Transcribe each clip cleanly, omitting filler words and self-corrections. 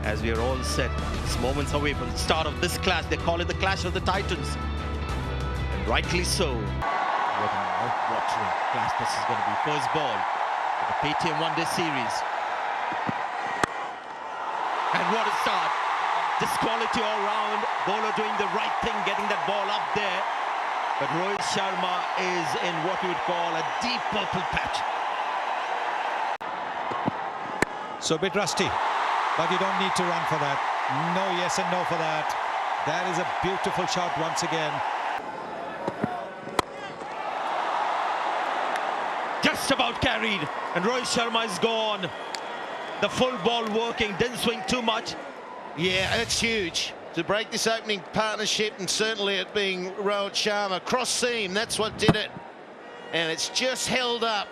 as we are all set. It's moments away from the start of this clash. They call it the Clash of the Titans. And rightly so. What an mouth-watering clash this is going to be. First ball for the Paytm One Day Series. And what a start. This quality all round. Bowler doing the right thing, getting that ball up there. But Rohit Sharma is in what we would call a deep purple patch. So a bit rusty, but you don't need to run for that. No yes and no for that. That is a beautiful shot once again. Just about carried, and Rohit Sharma is gone. The full ball working, didn't swing too much. Yeah, that's huge. To break this opening partnership, and certainly it being Rohit Sharma. Cross seam, that's what did it. And it's just held up.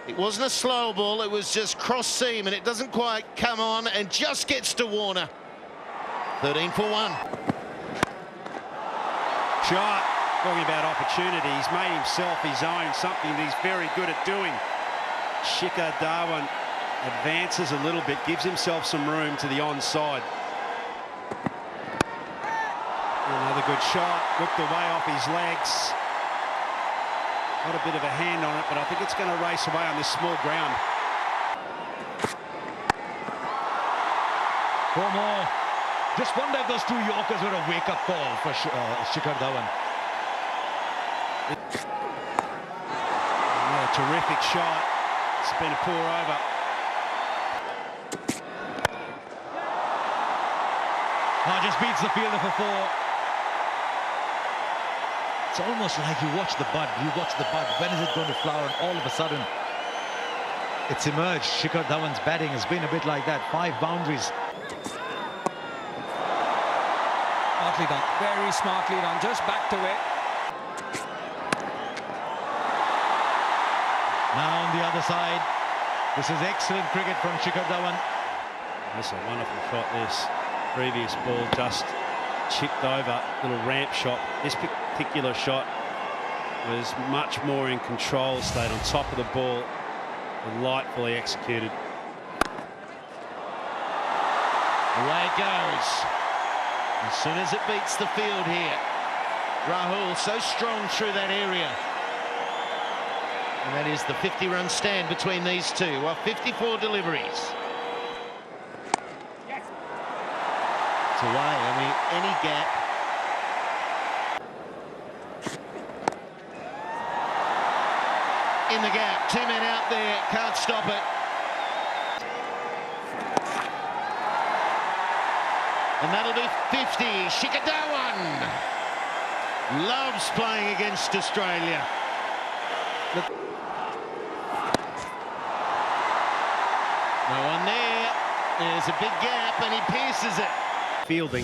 It wasn't a slow ball, it was just cross seam, and it doesn't quite come on and just gets to Warner. 13 for 1. Shot. Talking about opportunity, he's made himself his own, something that he's very good at doing. Shikhar Dhawan advances a little bit, gives himself some room to the onside. Another good shot, whipped away off his legs. Got a bit of a hand on it, but I think it's going to race away on this small ground. Four more. Just wonder if those two Yorkers were a wake-up call for Shikhar Dhawan. Another terrific shot. It's been a pour over. Oh, just beats the fielder for 4. It's almost like you watch the bud. You watch the bud. When is it going to flower? And all of a sudden, it's emerged. Shikhar Dhawan's batting has been a bit like that. 5 boundaries. Smartly done. Very smartly done. Just back to it. Now on the other side, this is excellent cricket from Shikhar Dhawan. That's a wonderful shot, this. Previous ball just chipped over, little ramp shot. This particular shot was much more in control, stayed on top of the ball, delightfully executed. Away it goes. As soon as it beats the field here. Rahul so strong through that area. And that is the 50-run stand between these two. Well, 54 deliveries. It's away, I mean, any gap. In the gap, 2 men out there, can't stop it. And that'll be 50. Shikhar Dhawan loves playing against Australia. No one there. There's a big gap and he pierces it. Fielding.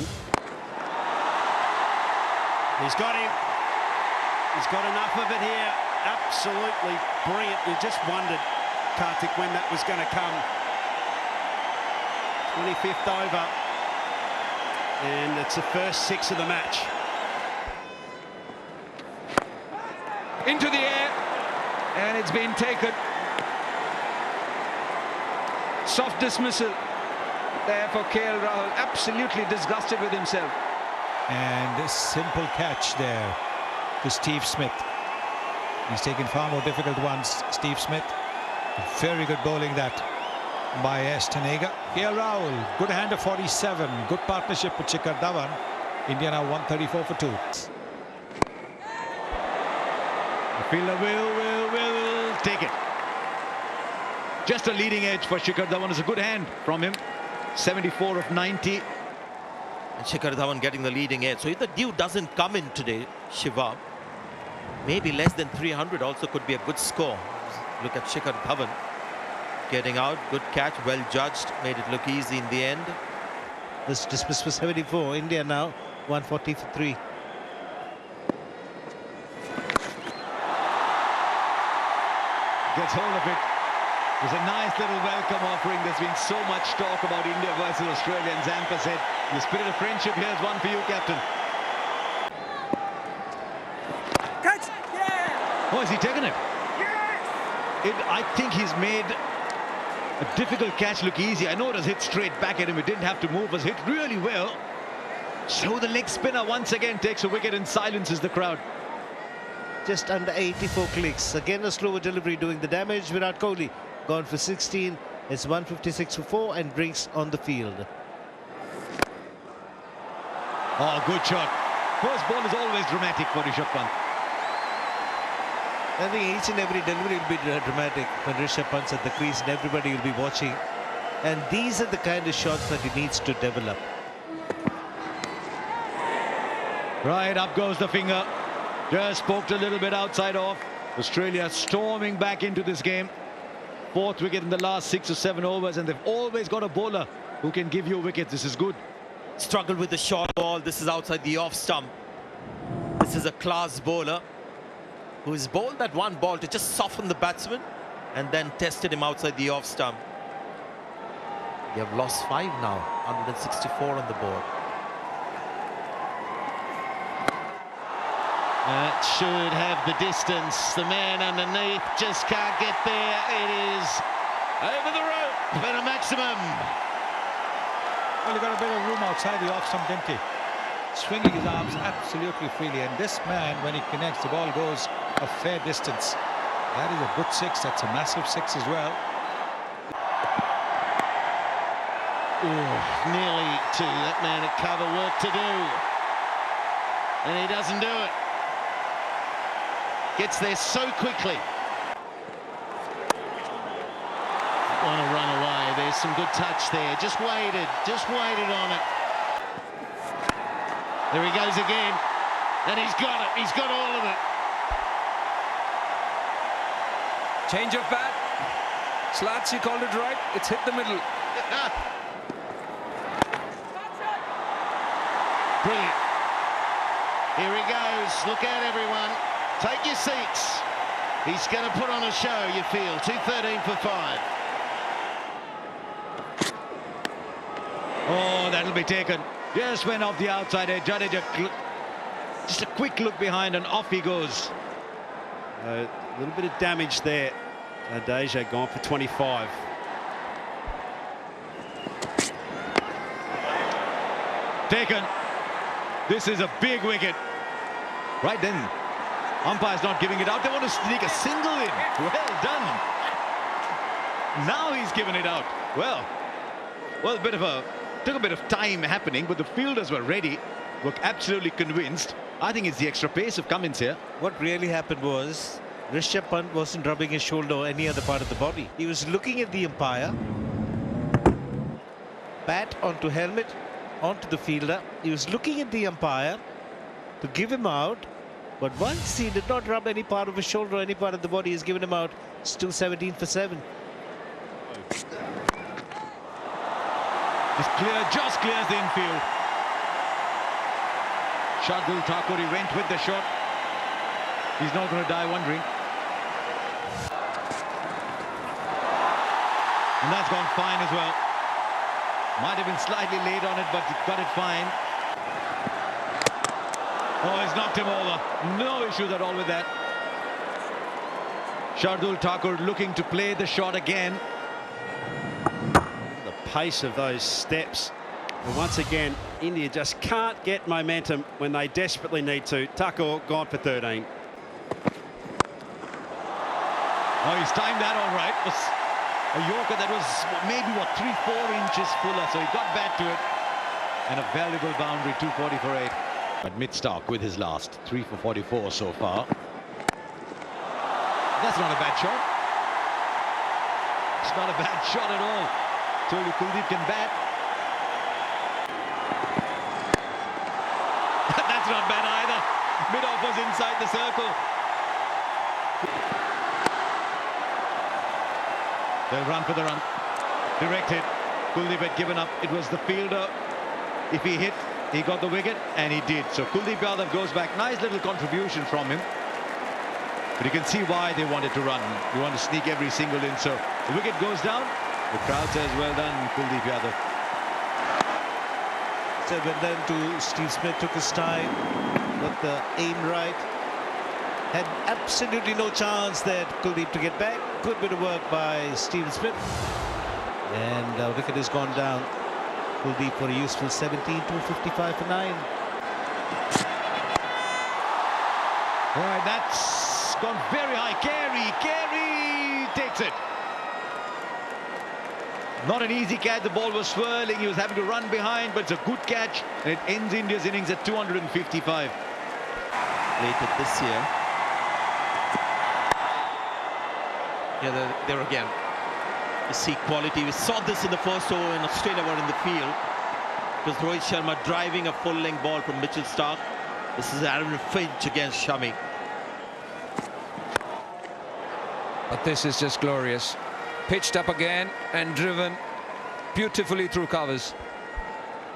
He's got him. He's got enough of it here. Absolutely brilliant. You just wondered, Kartik, when that was going to come. 25th over. And it's the first 6 of the match. Into the air. And it's been taken. Soft dismissal there for KL Rahul. Absolutely disgusted with himself. And a simple catch there to Steve Smith. He's taken far more difficult ones, Steve Smith. Very good bowling that by Stanega. KL Rahul, good hand of 47. Good partnership with Shikhar Dhawan. India now 134 for 2. The fielder will take it. Just a leading edge for Shikhar Dhawan. Is a good hand from him. 74 of 90. And Shikhar Dhawan getting the leading edge. So if the dew doesn't come in today, Shiva, maybe less than 300 also could be a good score. Look at Shikhar Dhawan getting out. Good catch, well judged. Made it look easy in the end. This dismiss for 74. India now 140 for 3. Gets hold of it. It was a nice little welcome offering. There's been so much talk about India versus Australia, and Zampa said, the spirit of friendship, here's one for you, Captain. Catch! Yeah! Oh, has he taken it? Yes! I think he's made A difficult catch look easy. I know it was hit straight back at him. It didn't have to move. It was hit really well. So the leg spinner once again takes a wicket and silences the crowd. Just under 84 clicks. Again, a slower delivery doing the damage. Virat Kohli gone for 16. It's 156 for 4 and brings on the field. Oh, good shot. First ball is always dramatic for Rishabh Pant. I think each and every delivery will be dramatic when Rishabh Pant's at the crease and everybody will be watching. And these are the kind of shots that he needs to develop. Right, up goes the finger. Just poked a little bit outside off. Australia storming back into this game. 4th wicket in the last 6 or 7 overs, and they've always got a bowler who can give you wickets. This is good. Struggled with the short ball. This is outside the off stump. This is a class bowler who has bowled that one ball to just soften the batsman and then tested him outside the off stump. They have lost 5 now, 164 on the board. That should have the distance. The man underneath just can't get there. It is over the rope for a maximum. Well, he got a bit of room outside the off stump, didn't he? Swinging his arms absolutely freely. And this man, when he connects, the ball goes a fair distance. That is a good 6. That's a massive 6 as well. Nearly to that man at cover, work to do. And he doesn't do it. Gets there so quickly. Want to run away. There's some good touch there. Just waited on it. There he goes again. And he's got it. He's got all of it. Change of bat. Slats, he called it right. It's hit the middle. Brilliant. Here he goes. Look out, everyone. Take your seats. He's going to put on a show, you feel. 213 for 5. Oh, that'll be taken. Just went off the outside edge. Jadeja, just a quick look behind and off he goes. A little bit of damage there. Jadeja gone for 25. Taken. This is a big wicket. Right then, umpire's not giving it out. They want to sneak a single in. Well done. Now he's given it out. Well, took a bit of time happening, but the fielders were ready, were absolutely convinced. I think it's the extra pace of Cummins here. What really happened was Rishabh Pant wasn't rubbing his shoulder or any other part of the body. He was looking at the umpire. Bat onto helmet, onto the fielder. He was looking at the umpire to give him out. But once he did not rub any part of his shoulder or any part of the body, he's given him out. Still 17 for 7. It's clear, just clears the infield. Shardul Thakur, he went with the shot. He's not going to die wondering. And that's gone fine as well. Might have been slightly late on it, but he got it fine. Oh, he's knocked him over. No issues at all with that. Shardul Thakur looking to play the shot again. The pace of those steps. And once again, India just can't get momentum when they desperately need to. Thakur gone for 13. Oh, he's timed that all right. It was a Yorker that was maybe, what, 3-4 inches fuller. So he got back to it. And a valuable boundary, 240 for 8. But mid-stock with his last 3 for 44 so far. That's not a bad shot. It's not a bad shot at all. Told you Kuldeep can bat. That's not bad either. Mid-off was inside the circle. They'll run for the run. Direct hit. Kuldeep had given up. It was the fielder. If he hit, he got the wicket, and he did. So Kuldeep Yadav goes back. Nice little contribution from him. But you can see why they wanted to run. They want to sneak every single in. So the wicket goes down. The crowd says, well done, Kuldeep Yadav. So went then to Steve Smith, took his time, got the aim right. Had absolutely no chance that Kuldeep to get back. Good bit of work by Steve Smith. And wicket has gone down. Will be for a useful 17, 255 for 9. All right, that's gone very high. Carey takes it. Not an easy catch. The ball was swirling. He was having to run behind, but it's a good catch. And it ends India's innings at 255. Later this year. Yeah, there again. You see quality. We saw this in the first over when Australia were in the field. It was Rohit Sharma driving a full-length ball from Mitchell Starc. This is Aaron Finch against Shami. But this is just glorious. Pitched up again and driven beautifully through covers.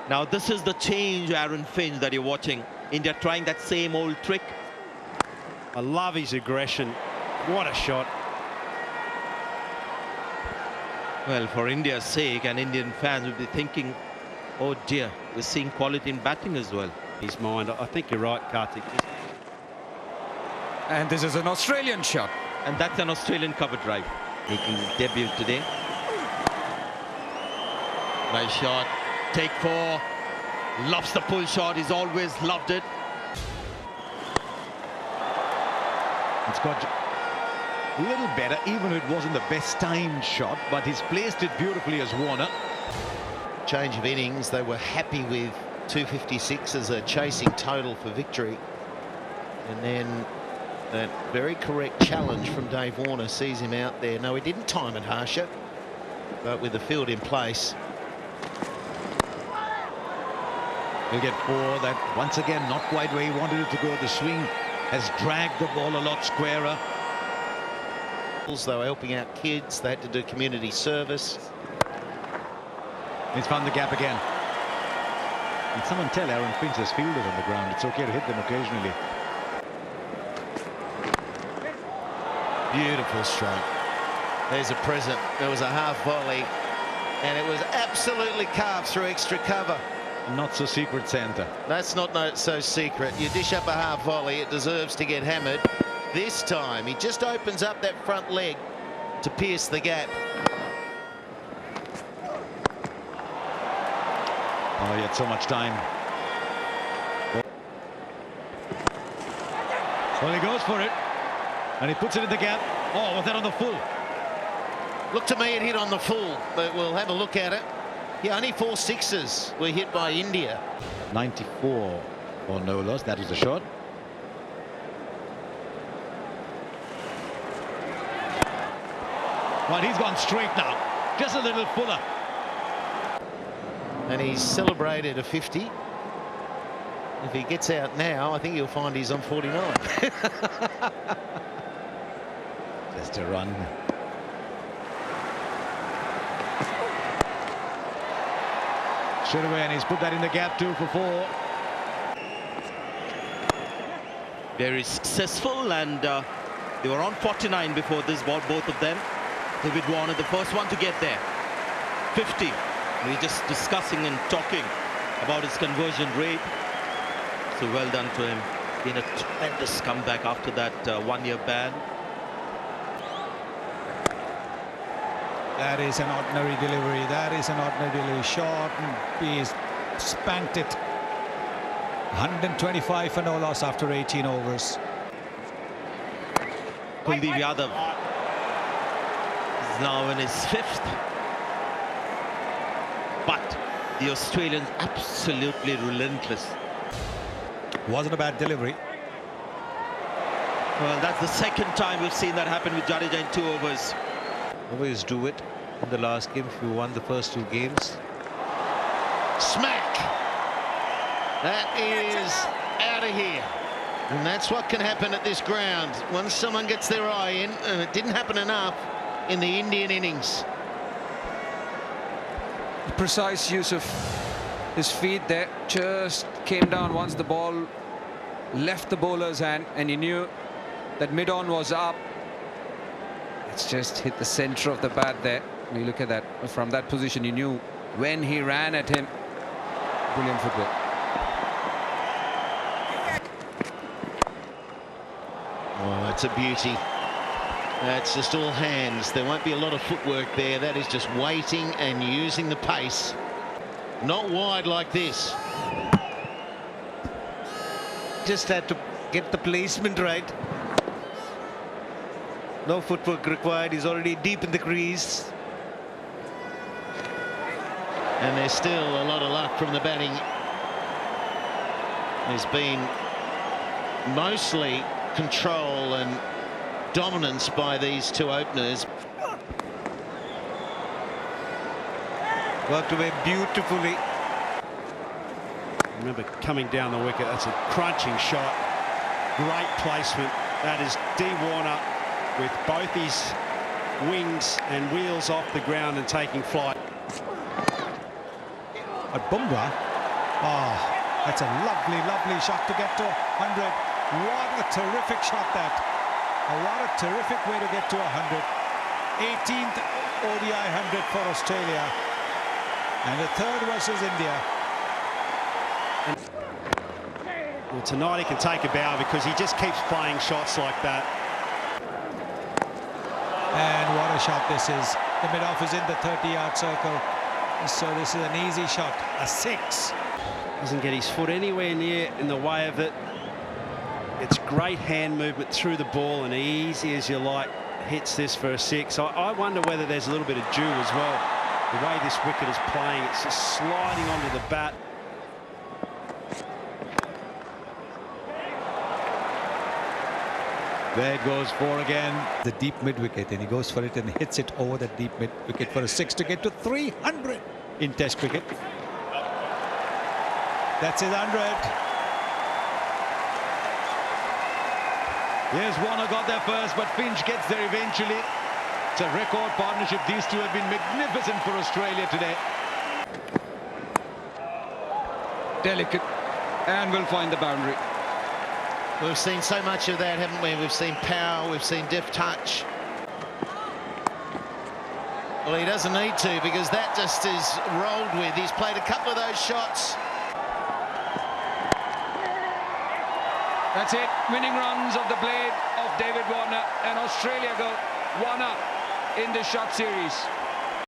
Now this is the change, Aaron Finch, that you're watching. India trying that same old trick. I love his aggression. What a shot. Well, for India's sake, and Indian fans will be thinking, oh dear, we're seeing quality in batting as well. His mind. I think you're right, Karthik. And this is an Australian shot. And that's an Australian cover drive. Making his debut today. Nice shot. Take 4. Loves the pull shot. He's always loved it. It's got a little better, even if it wasn't the best timed shot, but he's placed it beautifully as Warner. Change of innings. They were happy with 256 as a chasing total for victory. And then that very correct challenge from Dave Warner sees him out there. No, he didn't time it harsher, but with the field in place. He'll get 4. That once again not quite where he wanted it to go. The swing has dragged the ball a lot squarer. They were helping out kids. They had to do community service. He's found the gap again. And someone tell Aaron Finch's fielders on the ground it's okay to hit them occasionally. Beautiful stroke. There's a present. There was a half volley, and it was absolutely carved through extra cover. Not so secret Santa. That's not so secret. You dish up a half volley, it deserves to get hammered. This time, he just opens up that front leg to pierce the gap. Oh, he had so much time. Well, he goes for it. And he puts it in the gap. Oh, was that on the full? Looked to me it hit on the full, but we'll have a look at it. Yeah, only 4 sixes were hit by India. 94 or no loss. That was the shot. Well, he's gone straight now. Just a little fuller. And he's celebrated a 50. If he gets out now, I think he'll find he's on 49. Just a run. Straight away, and he's put that in the gap too for 4. Very successful, and they were on 49 before this ball, both of them. David Warner, the first one to get there. 50. We're just discussing and talking about his conversion rate. So well done to him. Been a tremendous comeback after that 1-year ban. That is an ordinary delivery. That is an ordinary delivery. Short, and he's spanked it. 125 for no loss after 18 overs. Kuldeep Yadav is now in his 5th. But the Australians absolutely relentless. Wasn't a bad delivery. Well, that's the second time we've seen that happen with Jadeja in 2 overs. Always do it in the last game if you won the first 2 games. Smack! That is out of here. And that's what can happen at this ground. Once someone gets their eye in, and it didn't happen enough in the Indian innings. Precise use of his feet there. Just came down once the ball left the bowler's hand, and he knew that mid-on was up. It's just hit the center of the bat there. You look at that. From that position, you knew when he ran at him. Brilliant football. Oh, it's a beauty. That's just all hands. There won't be a lot of footwork there. That is just waiting and using the pace. Not wide like this. Just had to get the placement right. No footwork required. He's already deep in the crease. And there's still a lot of luck from the batting. There's been mostly control and dominance by these two openers. Worked away beautifully. Remember, coming down the wicket, that's a crunching shot. Great placement. That is D. Warner with both his wings and wheels off the ground and taking flight. But Bumrah, that's a lovely, lovely shot to get to 100. What a terrific shot that. What a terrific way to get to 100. 18th ODI 100 for Australia. And the third versus India. Well, tonight he can take a bow because he just keeps playing shots like that. And what a shot this is. The mid-off is in the 30-yard circle. So this is an easy shot, a 6. Doesn't get his foot anywhere near in the way of it. It's great hand movement through the ball, and easy as you like hits this for a 6. I wonder whether there's a little bit of dew as well. The way this wicket is playing, it's just sliding onto the bat. There it goes, 4 again. The deep mid-wicket, and he goes for it and hits it over the deep mid-wicket for a 6 to get to 300 in Test cricket. That's his 100. Yes, Warner got there first, but Finch gets there eventually. It's a record partnership. These two have been magnificent for Australia today. Delicate, and will find the boundary. We've seen so much of that, haven't we? We've seen power, we've seen deft touch. Well, he doesn't need to, because that just is rolled with. He's played a couple of those shots. That's it. Winning runs of the blade of David Warner, and Australia go 1 up in the shot series.